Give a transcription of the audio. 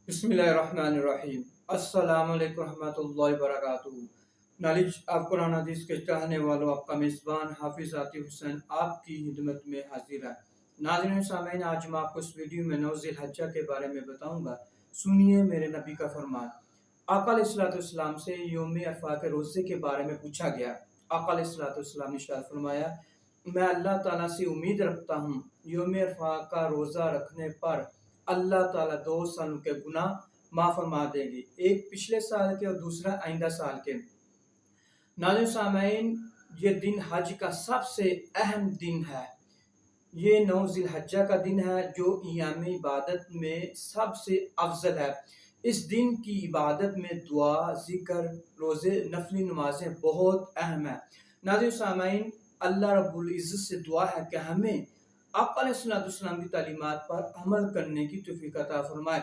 बिस्मिल्लाहिर्रहमानिर्रहीम। अस्सलाम वालेकुम रहमतुल्लाहि व बरकातुहू। नॉलेज ऑफ कुरान हदीस के चाहने वालों, आपका मेज़बान हाफिज़ आतिफ हुसैन आपकी खिदमत में हाजिर है। नाज़रीन सामीन, आज मैं आपको इस वीडियो में 9 ज़िलहज्जा के बारे में बताऊंगा। सुनिए मेरे नबी का फरमान। आका अलैहिस्सलाम से यौम अरफा के रोज़े के बारे में पूछा गया। आका अलैहिस्सलाम ने इरशाद फरमाया, मैं अल्लाह ताला से उम्मीद रखता हूँ यौम अरफा का रोज़ा रखने पर अल्लाह ताला 2 सालों के गुनाह माफ़ फरमा देंगे, एक पिछले साल के और दूसरा आइंदा साल के। नाज़रीन सामीन, ये दिन हज का सबसे अहम दिन है। ये 9 ज़िलहज्जा का दिन है जो अय्याम इबादत में सबसे अफजल है। इस दिन की इबादत में दुआ, ज़िक्र, रोज़े, नफली नमाजें बहुत अहम है। नाज़रीन सामीन, अल्लाह रब्बुल इज़्ज़त से दुआ है कि हमें आका अलैहिस्सलाम की तालीमात पर अमल करने की तौफीक अता फरमाए।